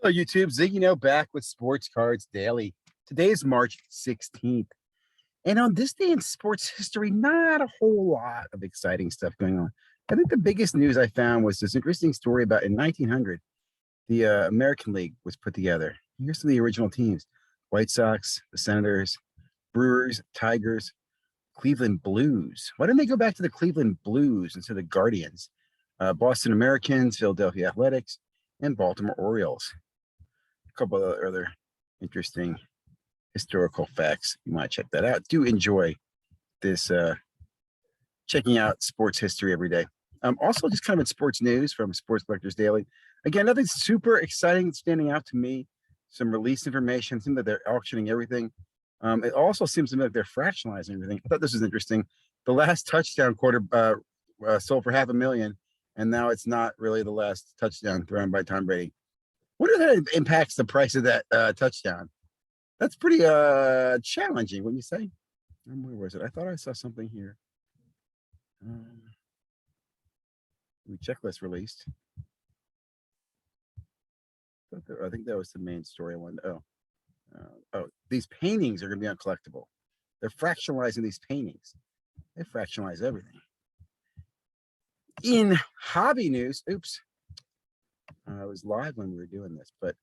Hello, YouTube. ZiggyNo back with Sports Cards Daily. Today is March 16th. And on this day in sports history, not a whole lot of exciting stuff going on. I think the biggest news I found was this interesting story about in 1900, the American League was put together. Here's some of the original teams: White Sox, the Senators, Brewers, Tigers, Cleveland Blues. Why didn't they go back to the Cleveland Blues instead of the Guardians? Boston Americans, Philadelphia Athletics, and Baltimore Orioles. A couple of other interesting historical facts. You might check that out. Do enjoy this checking out sports history every day. Also just kind of in sports news from Sports Collectors Daily. Again, nothing super exciting standing out to me. Some release information. It seems that they're auctioning everything. It also seems to me like they're fractionalizing everything. I thought this was interesting. The last touchdown quarter sold for $500,000, and now it's not really the last touchdown thrown by Tom Brady. What if that impacts the price of that touchdown? That's pretty challenging, wouldn't you say? Where was it? I thought I saw something here. Checklist released. I think that was the main story I wanted. Oh, these paintings are going to be on Collectible. They're fractionalizing these paintings. They fractionalize everything. In hobby news, oops. I was live when we were doing this, but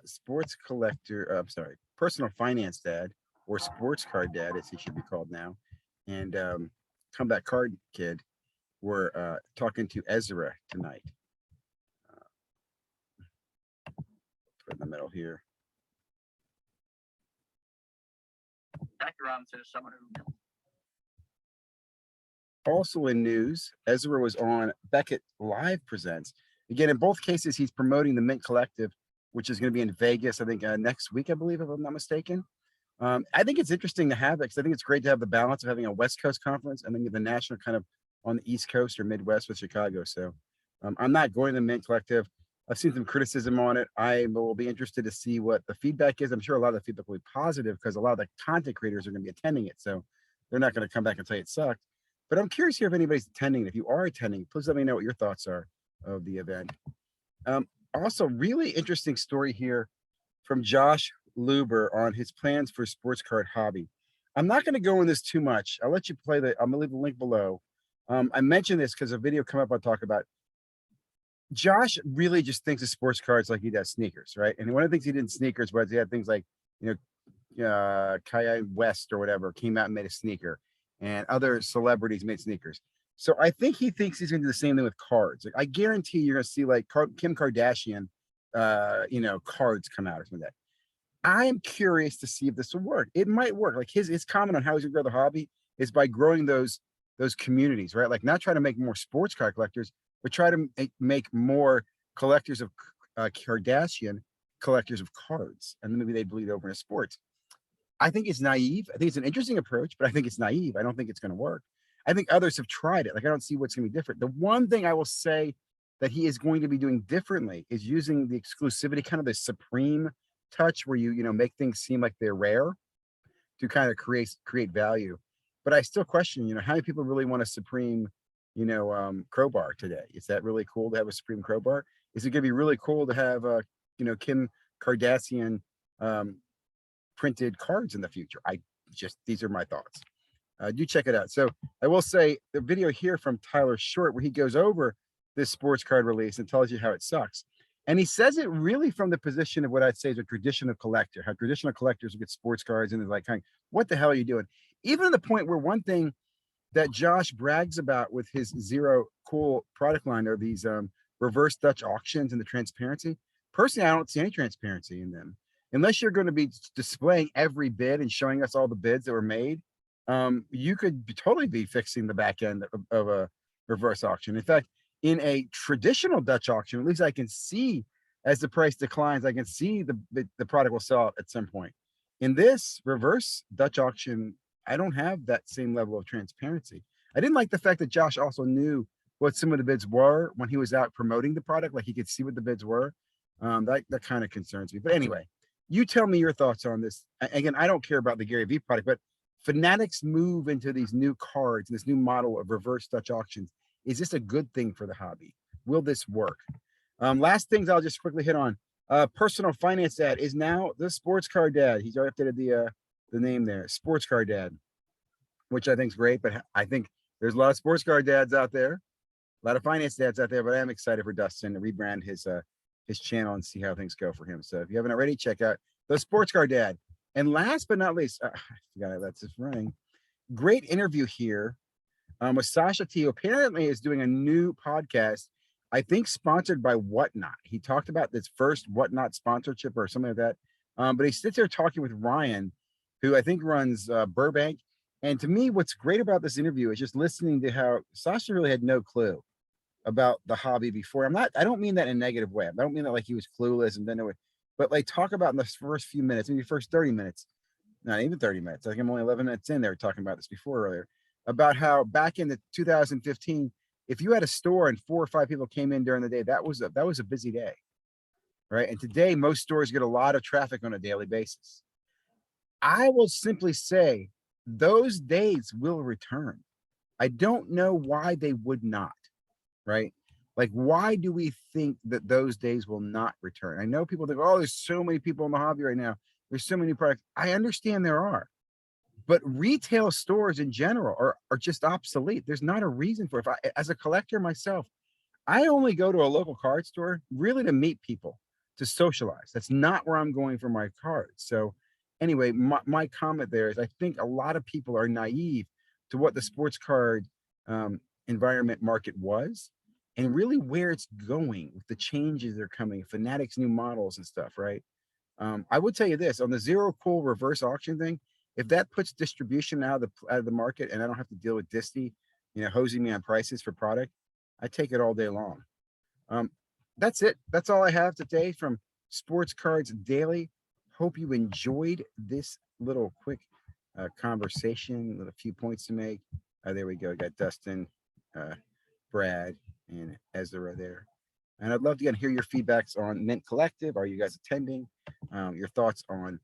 sports collector, I'm sorry, personal finance dad, or sports card dad, as he should be called now, and comeback card kid were talking to Ezra tonight. Put in the middle here. Someone who... Also in news, Ezra was on Beckett Live Presents. Again, in both cases, he's promoting the Mint Collective, which is going to be in Vegas, I think next week, I believe, if I'm not mistaken. I think it's interesting to have it because I think it's great to have the balance of having a West Coast conference and then the national kind of on the East Coast or Midwest with Chicago. So I'm not going to the Mint Collective. I've seen some criticism on it. I will be interested to see what the feedback is. I'm sure a lot of the feedback will be positive because a lot of the content creators are going to be attending it. So they're not going to come back and say it sucked. But I'm curious here if anybody's attending. If you are attending, please let me know what your thoughts are of the event. Also, really interesting story here from Josh Luber on his plans for sports card hobby. I'm not going to go in this too much. I'll let you play the. I'm going to leave the link below. I mentioned this because a video come up. I'll talk about. Josh really just thinks of sports cards like he does sneakers, right? And one of the things he did in sneakers was he had things like, Kanye West or whatever came out and made a sneaker, and other celebrities made sneakers. So I think he thinks he's going to do the same thing with cards. Like, I guarantee you're going to see like Kim Kardashian, cards come out or something like that. I am curious to see if this will work. It might work. Like his comment on how he's going to grow the hobby is by growing those communities, right? Like not trying to make more sports card collectors, but try to make more collectors of Kardashian collectors of cards, and then maybe they bleed over into sports. I think it's naive. I think it's an interesting approach, but I think it's naive. I don't think it's going to work. I think others have tried it. Like, I don't see what's going to be different. The one thing I will say that he is going to be doing differently is using the exclusivity, kind of the supreme touch where you make things seem like they're rare to kind of create value. But I still question, how many people really want a supreme, crowbar today? Is that really cool to have a supreme crowbar? Is it going to be really cool to have, Kim Kardashian printed cards in the future? These are my thoughts. Do check it out. So I will say the video here from Tyler Short, where he goes over this sports card release and tells you how it sucks. And he says it really from the position of what I'd say is a traditional collector, how traditional collectors look at sports cards and they're like, what the hell are you doing? Even to the point where one thing that Josh brags about with his Zerocool product line are these reverse Dutch auctions and the transparency. Personally, I don't see any transparency in them. Unless you're going to be displaying every bid and showing us all the bids that were made, you could totally be fixing the back end of a reverse auction. In fact, in a traditional Dutch auction, at least I can see as the price declines, I can see the product will sell out at some point. In this reverse Dutch auction, I don't have that same level of transparency. I didn't like the fact that Josh also knew what some of the bids were when he was out promoting the product, like he could see what the bids were. That kind of concerns me. But anyway, you tell me your thoughts on this. Again, I don't care about the Gary Vee product, but Fanatics move into these new cards and this new model of reverse Dutch auctions. Is this a good thing for the hobby? Will this work? Last things I'll just quickly hit on. Personal finance dad is now the sports car dad. He's already updated the name there, sports car dad, which I think is great. But I think there's a lot of sports car dads out there, a lot of finance dads out there. But I am excited for Dustin to rebrand his channel and see how things go for him. So if you haven't already, check out the sports car dad. And last but not least, I forgot that's just running. Great interview here with Sasha T, who apparently is doing a new podcast, I think sponsored by Whatnot. He talked about this first Whatnot sponsorship or something like that. But he sits there talking with Ryan, who I think runs Burbank. And to me, what's great about this interview is just listening to how Sasha really had no clue about the hobby before. I don't mean that in a negative way. I don't mean that like he was clueless and didn't know it, but like talk about in the first few minutes, maybe first 30 minutes, not even 30 minutes. I think I'm only 11 minutes in. They were talking about this before earlier about how back in the 2015, if you had a store and 4 or 5 people came in during the day, that was a busy day, right? And today, most stores get a lot of traffic on a daily basis. I will simply say those days will return. I don't know why they would not, right? Like, why do we think that those days will not return? I know people think, oh, there's so many people in the hobby right now. There's so many products. I understand there are, but retail stores in general are just obsolete. There's not a reason for it. As a collector myself, I only go to a local card store really to meet people, to socialize. That's not where I'm going for my cards. So anyway, my comment there is I think a lot of people are naive to what the sports card environment market was and really where it's going with the changes that are coming, Fanatics new models and stuff, right? I would tell you this on the Zerocool reverse auction thing, if that puts distribution out of the market and I don't have to deal with Disney, hosing me on prices for product, I take it all day long. That's it. That's all I have today from Sports Cards Daily. Hope you enjoyed this little quick conversation with a few points to make. There we go. Got Dustin, Brad, and Ezra there. And I'd love to hear your feedbacks on Mint Collective. Are you guys attending? Your thoughts on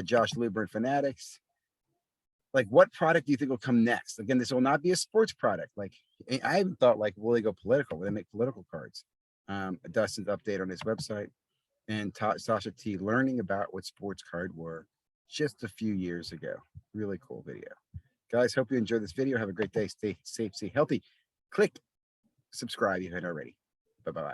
Josh Luber and Fanatics. Like, what product do you think will come next? Again, this will not be a sports product. Like, I even thought, like, will they go political? Will they make political cards? Dustin's update on his website, and Sasha T learning about what sports card were just a few years ago. Really cool video. Guys, hope you enjoyed this video. Have a great day. Stay safe, stay healthy. Click subscribe if you haven't already. Bye-bye.